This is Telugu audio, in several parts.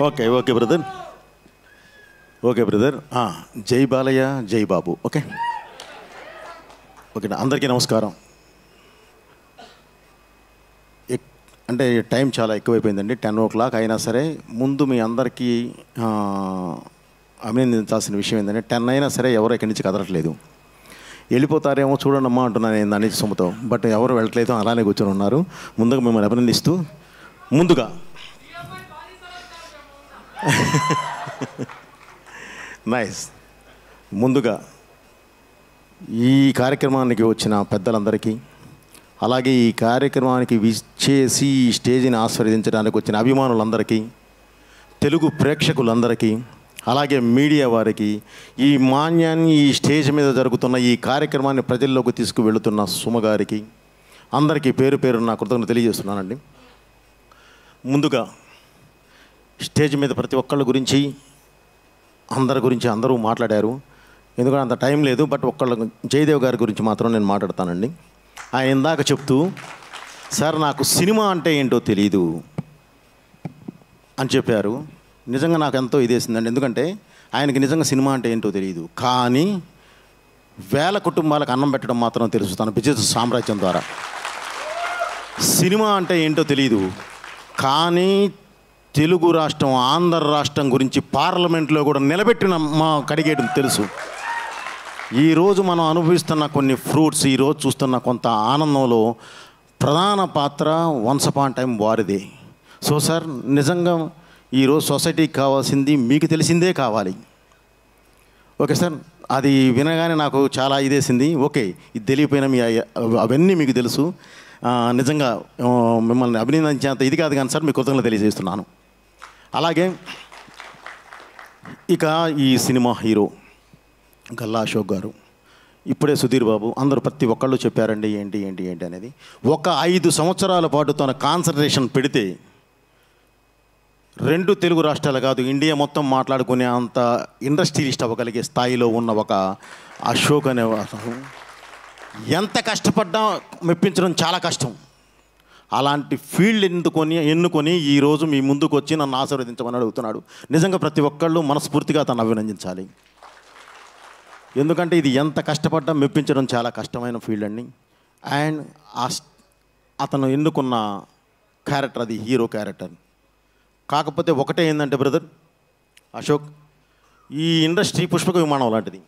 Okay okay brother, okay brother. జై బాలయ్య, జై బాబు. ఓకే ఓకే, అందరికీ నమస్కారం. అంటే టైం చాలా ఎక్కువైపోయిందండి, 10 o'clock అయినా సరే ముందు మీ అందరికీ అభినందించాల్సిన విషయం ఏంటంటే 10 అయినా సరే ఎవరు ఇక్కడి నుంచి కదలట్లేదు. వెళ్ళిపోతారేమో చూడండమ్మా అంటున్నాను నేను దాని సొమ్ముతో, బట్ ఎవరు వెళ్ళట్లేదు, అలానే కూర్చొని ఉన్నారు. ముందుగా మిమ్మల్ని అభినందిస్తూ ముందుగా నైస్. ముందుగా ఈ కార్యక్రమానికి వచ్చిన పెద్దలందరికీ, అలాగే ఈ కార్యక్రమానికి విచ్చేసి ఈ స్టేజ్ని ఆస్వాదించడానికి వచ్చిన అభిమానులందరికీ, తెలుగు ప్రేక్షకులందరికీ, అలాగే మీడియా వారికి, ఈ మాన్యాన్ని ఈ స్టేజ్ మీద జరుగుతున్న ఈ కార్యక్రమాన్ని ప్రజల్లోకి తీసుకువెళుతున్న సుమగారికి అందరికీ పేరు పేరు నా కృతజ్ఞతలు తెలియజేస్తున్నానండి. ముందుగా స్టేజ్ మీద ప్రతి ఒక్కళ్ళ గురించి అందరి గురించి అందరూ మాట్లాడారు, ఎందుకంటే అంత టైం లేదు. బట్ ఒక్కళ్ళ జయదేవ్ గారి గురించి మాత్రం నేను మాట్లాడతానండి. ఆయన ఇందాక చెప్తూ సార్ నాకు సినిమా అంటే ఏంటో తెలీదు అని చెప్పారు. నిజంగా నాకు ఎంతో ఇదేసిందండి, ఎందుకంటే ఆయనకి నిజంగా సినిమా అంటే ఏంటో తెలియదు, కానీ వేల కుటుంబాలకు అన్నం పెట్టడం మాత్రం తెలుసు తన బిజినెస్ సామ్రాజ్యం ద్వారా. సినిమా అంటే ఏంటో తెలియదు, కానీ తెలుగు రాష్ట్రం ఆంధ్ర రాష్ట్రం గురించి పార్లమెంట్లో కూడా నిలబెట్టిన మా కడిగేయడం తెలుసు. ఈరోజు మనం అనుభవిస్తున్న కొన్ని ఫ్రూట్స్, ఈరోజు చూస్తున్న కొంత ఆనందంలో ప్రధాన పాత్ర వన్స్ అపాన్ టైం వారిదే. సో సార్ నిజంగా ఈరోజు సొసైటీకి కావాల్సింది మీకు తెలిసిందే కావాలి. ఓకే సార్, అది వినగానే నాకు చాలా ఇదేసింది. ఓకే, ఇది తెలియపోయినా మీ అవన్నీ మీకు తెలుసు. నిజంగా మిమ్మల్ని అభినందించేంత ఇది కాదు కానీ సార్ మీకు కృతజ్ఞతలు తెలియజేస్తున్నాను. అలాగే ఇక ఈ సినిమా హీరో గల్లా అశోక్ గారు, ఇప్పుడే సుధీర్ బాబు, అందరూ ప్రతి ఒక్కళ్ళు చెప్పారండి ఏంటి ఏంటి ఏంటి అనేది. ఒక 5 సంవత్సరాల పాటు తన కాన్సన్ట్రేషన్ పెడితే 2 తెలుగు రాష్ట్రాలు కాదు ఇండియా మొత్తం మాట్లాడుకునే అంత ఇండస్ట్రియలిస్ట్ అవ్వగలిగే స్థాయిలో ఉన్న ఒక అశోక్ అనే ఎంత కష్టపడ్డా మెప్పించడం చాలా కష్టం. అలాంటి ఫీల్డ్ ఎన్నుకొని ఈరోజు మీ ముందుకు వచ్చి నన్ను ఆశీర్వదించమని అడుగుతున్నాడు. నిజంగా ప్రతి ఒక్కళ్ళు మనస్ఫూర్తిగా తను అభినందించాలి, ఎందుకంటే ఇది ఎంత కష్టపడ్డా మెప్పించడం చాలా కష్టమైన ఫీల్డ్ అండి. అండ్ అతను ఎన్నుకున్న క్యారెక్టర్ అది హీరో క్యారెక్టర్. కాకపోతే ఒకటే ఏంటంటే బ్రదర్ అశోక్, ఈ ఇండస్ట్రీ పుష్పక విమానం లాంటిది.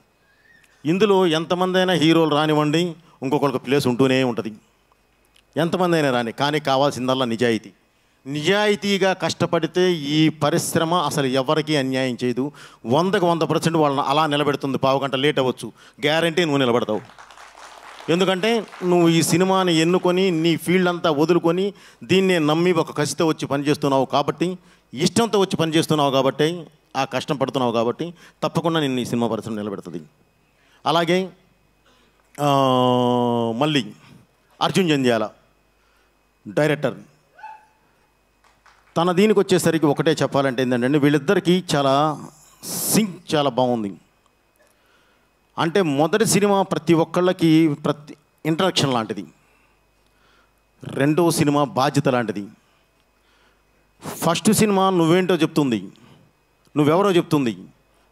ఇందులో ఎంతమంది అయినా హీరోలు రానివ్వండి, ఇంకొకరికి ప్లేస్ ఉంటూనే ఉంటుంది, ఎంతమంది అయినా రాని, కానీ కావాల్సిందల్లా నిజాయితీ. నిజాయితీగా కష్టపడితే ఈ పరిశ్రమ అసలు ఎవరికీ అన్యాయం చేయదు. 100కి 100% వాళ్ళని అలా నిలబెడుతుంది. పావు గంట లేట్ అవ్వచ్చు, గ్యారంటీ నువ్వు నిలబడతావు. ఎందుకంటే నువ్వు ఈ సినిమాని ఎన్నుకొని నీ ఫీల్డ్ అంతా వదులుకొని దీన్నే నమ్మి ఒక కసితో వచ్చి పనిచేస్తున్నావు కాబట్టి, ఇష్టంతో వచ్చి పనిచేస్తున్నావు కాబట్టి, ఆ కష్టం పడుతున్నావు కాబట్టి తప్పకుండా నేను ఈ సినిమా పరిశ్రమ నిలబెడుతుంది. అలాగే మళ్ళీ అర్జున్ జంధ్యాల డైరెక్టర్, తన దీనికి వచ్చేసరికి ఒకటే చెప్పాలంటే ఏంటంటే వీళ్ళిద్దరికీ చాలా సింక్ చాలా బాగుంది. అంటే మొదటి సినిమా ప్రతి ఒక్కళ్ళకి ఇంట్రడక్షన్ లాంటిది, రెండవ సినిమా బాధ్యత లాంటిది. ఫస్ట్ సినిమా నువ్వేంటో చెప్తుంది, నువ్వెవరో చెప్తుంది.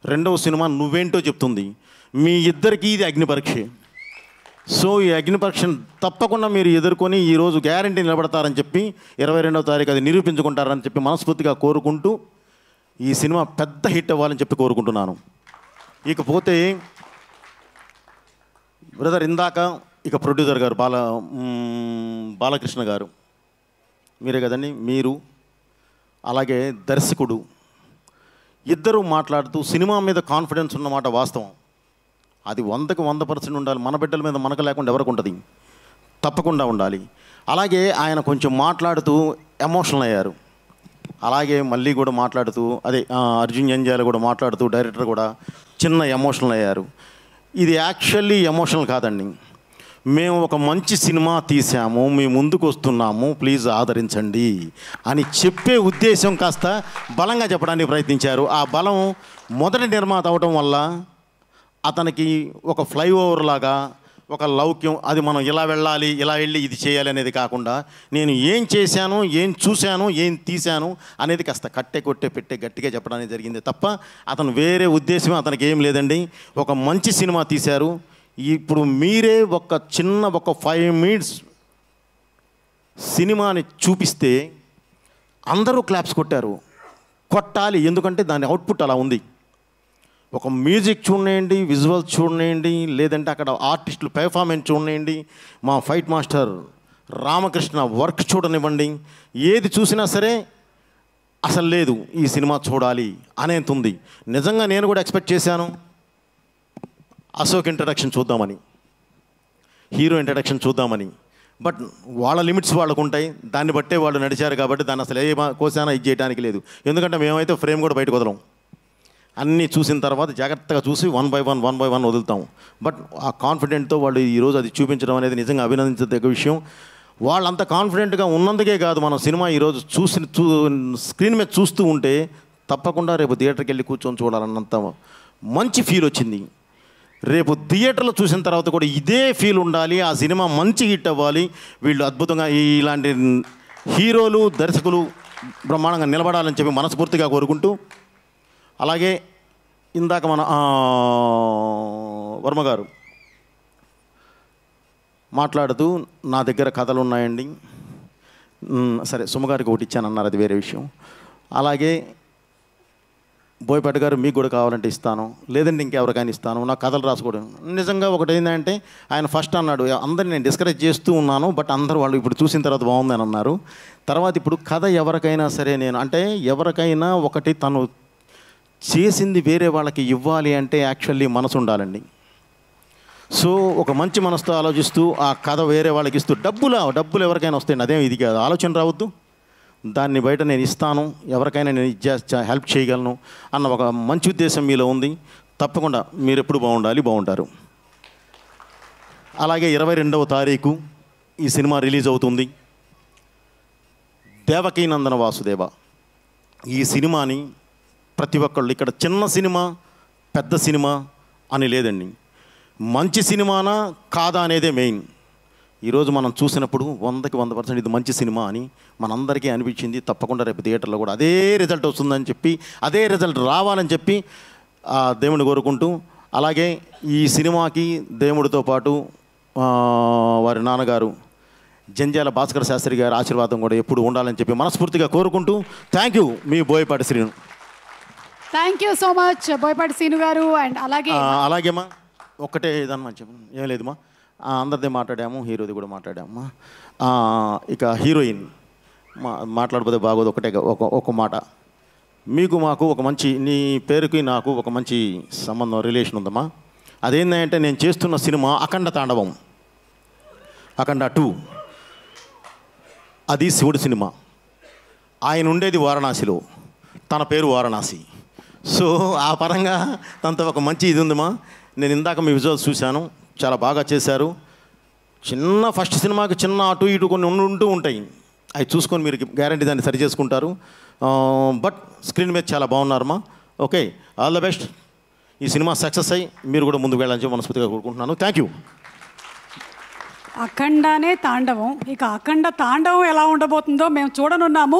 రెండవ సినిమా నువ్వేంటో చెప్తుంది. మీ ఇద్దరికీ ఇది అగ్నిపరీక్ష. సో ఈ అగ్నిపరీక్షను తప్పకుండా మీరు ఎదుర్కొని ఈరోజు గ్యారంటీ నిలబడతారని చెప్పి 22వ తారీఖు అది నిరూపించుకుంటారని చెప్పి మనస్ఫూర్తిగా కోరుకుంటూ ఈ సినిమా పెద్ద హిట్ అవ్వాలని చెప్పి కోరుకుంటున్నాను. ఇకపోతే బ్రదర్ ఇందాక ఇక ప్రొడ్యూసర్ గారు బాలకృష్ణ గారు, మీరే కదండి, మీరు అలాగే దర్శకుడు ఇద్దరూ మాట్లాడుతూ సినిమా మీద కాన్ఫిడెన్స్ ఉన్నమాట వాస్తవం. అది 100కి 100% ఉండాలి. మన బిడ్డల మీద మనకు లేకుండా ఎవరికి ఉంటుంది, తప్పకుండా ఉండాలి. అలాగే ఆయన కొంచెం మాట్లాడుతూ ఎమోషనల్ అయ్యారు. అలాగే మళ్ళీ కూడా మాట్లాడుతూ అర్జున్ జంధ్యాల కూడా మాట్లాడుతూ డైరెక్టర్ కూడా చిన్న ఎమోషనల్ అయ్యారు. ఇది యాక్చువల్లీ ఎమోషనల్ కాదండి, మేము ఒక మంచి సినిమా తీసాము, మీ ముందుకు వస్తున్నాము, ప్లీజ్ ఆదరించండి అని చెప్పే ఉద్దేశం కాస్త బలంగా చెప్పడానికి ప్రయత్నించారు. ఆ బలం మొదటి నిర్మాత అవడం వల్ల అతనికి ఒక ఫ్లైఓవర్ లాగా ఒక లౌక్యం, అది మనం ఇలా వెళ్ళాలి, ఇలా వెళ్ళి ఇది చేయాలి అనేది కాకుండా నేను ఏం చేశాను, ఏం చూశాను, ఏం తీశాను అనేది కాస్త కట్టే కొట్టే పెట్టే గట్టిగా చెప్పడానికి జరిగింది తప్ప అతను వేరే ఉద్దేశం అతనికి ఏం లేదండి. ఒక మంచి సినిమా తీశారు. ఇప్పుడు మీరే ఒక 5 మినిట్స్ సినిమాని చూపిస్తే అందరూ క్లాప్స్ కొట్టారు. కొట్టాలి, ఎందుకంటే దాని అవుట్పుట్ అలా ఉంది. ఒక మ్యూజిక్ చూడండి, విజువల్స్ చూడండి, లేదంటే అక్కడ ఆర్టిస్టులు పెర్ఫార్మెన్స్ చూడండి, మా ఫైట్ మాస్టర్ రామకృష్ణ వర్క్ చూడనివ్వండి, ఏది చూసినా సరే అసలు లేదు ఈ సినిమా చూడాలి అనేంత ఉంది. నిజంగా నేను కూడా ఎక్స్పెక్ట్ చేశాను అశోక్ ఇంట్రడక్షన్ చూద్దామని, హీరో ఇంట్రడక్షన్ చూద్దామని. బట్ వాళ్ళ లిమిట్స్ వాళ్ళకు ఉంటాయి, దాన్ని బట్టే వాళ్ళు నడిచారు. కాబట్టి దాన్ని అసలు ఏ కోసానా ఇది చేయడానికి లేదు. ఎందుకంటే మేమైతే ఫ్రేమ్ కూడా బయటకు వదలం. అన్నీ చూసిన తర్వాత జాగ్రత్తగా చూసి వన్ బై వన్ వదులుతాం. బట్ ఆ కాన్ఫిడెంట్తో వాళ్ళు ఈరోజు అది చూపించడం అనేది నిజంగా అభినందించదగ్గ విషయం. వాళ్ళంత కాన్ఫిడెంట్గా ఉన్నందుకే కాదు, మనం సినిమా ఈరోజు స్క్రీన్ మీద చూస్తూ ఉంటే తప్పకుండా రేపు థియేటర్కి వెళ్ళి కూర్చొని చూడాలన్నంత మంచి ఫీల్ వచ్చింది. రేపు థియేటర్లో చూసిన తర్వాత కూడా ఇదే ఫీల్ ఉండాలి, ఆ సినిమా మంచి హిట్ అవ్వాలి, వీళ్ళు అద్భుతంగా ఇలాంటి హీరోలు దర్శకులు బ్రహ్మాండంగా నిలబడాలని చెప్పి మనస్ఫూర్తిగా కోరుకుంటూ, అలాగే ఇందాక మన వర్మ గారు మాట్లాడుతూ నా దగ్గర కథలు ఉన్నాయండి, సరే సుమగారికి ఒకటి ఇచ్చానన్నారు, అది వేరే విషయం. అలాగే బోయపాటి గారు మీకు కూడా కావాలంటే ఇస్తాను, లేదంటే ఇంకెవరికైనా ఇస్తాను, నాకు కథలు రాసుకోవడం. నిజంగా ఒకటి ఏంటంటే ఆయన ఫస్ట్ అన్నాడు అందరిని నేను డిస్కరేజ్ చేస్తూ ఉన్నాను, బట్ అందరూ వాళ్ళు ఇప్పుడు చూసిన తర్వాత బాగుందని అన్నారు. తర్వాత ఇప్పుడు కథ ఎవరికైనా సరే నేను అంటే ఎవరికైనా ఒకటి తను చేసింది వేరే వాళ్ళకి ఇవ్వాలి అంటే యాక్చువల్లీ మనసు ఉండాలండి. సో ఒక మంచి మనసుతో ఆలోచిస్తూ ఆ కథ వేరే వాళ్ళకి ఇస్తూ డబ్బులు ఎవరికైనా వస్తాయండి, అదేం ఇది కాదు, ఆలోచన రావద్దు. దాన్ని బయట నేను ఇస్తాను, ఎవరికైనా నేను హెల్ప్ చేయగలను అన్న ఒక మంచి ఉద్దేశం మీలో ఉంది. తప్పకుండా మీరు ఎప్పుడు బాగుంటారు. అలాగే 22వ తారీఖు ఈ సినిమా రిలీజ్ అవుతుంది. దేవకీనందన వాసుదేవ ఈ సినిమాని ప్రతి ఒక్కళ్ళు ఇక్కడ చిన్న సినిమా పెద్ద సినిమా అని లేదండి, మంచి సినిమానా కాదా అనేదే మెయిన్. ఈరోజు మనం చూసినప్పుడు 100% ఇది మంచి సినిమా అని మనందరికీ అనిపించింది. తప్పకుండా రేపు థియేటర్లో కూడా అదే రిజల్ట్ వస్తుందని చెప్పి, అదే రిజల్ట్ రావాలని చెప్పి దేవుని కోరుకుంటూ, అలాగే ఈ సినిమాకి దేవుడితో పాటు వారి నాన్నగారు జంధ్యాల భాస్కర్ శాస్త్రి గారి ఆశీర్వాదం కూడా ఎప్పుడు ఉండాలని చెప్పి మనస్ఫూర్తిగా కోరుకుంటూ, thank you me Boyapati Srinu. Thank you so much Boyapati Srinu గారు. అండ్ అలాగేమా ఒక్కటే ఇదన్నమా చెప్పు, ఏం లేదుమా, అందరిది మాట్లాడాము, హీరోది కూడా మాట్లాడాము. ఇక హీరోయిన్ మాట్లాడకపోతే బాగోదు. ఒక మాట, మీకు మాకు ఒక మంచి, నీ పేరుకి నాకు ఒక మంచి సంబంధం రిలేషన్ ఉందమ్మా. అదేంటంటే నేను చేస్తున్న సినిమా అఖండ తాండవం, అఖండ 2, అది శివుడి సినిమా. ఆయన ఉండేది వారణాసిలో, తన పేరు వారణాసి. సో ఆ పరంగా తనతో ఒక మంచి ఇది ఉందమ్మా. నేను ఇందాక మీ విజువల్స్ చూశాను, చాలా బాగా చేశారు. ఫస్ట్ సినిమాకి చిన్న అటు ఇటు కొన్ని ఉంటూ ఉంటాయి, అవి చూసుకొని మీరు గ్యారంటీ దాన్ని సరి చేసుకుంటారు. బట్ స్క్రీన్ మీద చాలా బాగున్నారమ్మా. Okay, all the best. ఈ సినిమా సక్సెస్ అయ్యి మీరు కూడా ముందుకు వెళ్ళాలని చెప్పి మనస్ఫూర్తిగా కోరుకుంటున్నాను. Thank you. అఖండానే తాండవం, ఇక అఖండ తాండవం ఎలా ఉండబోతుందో మేము చూడనున్నాము.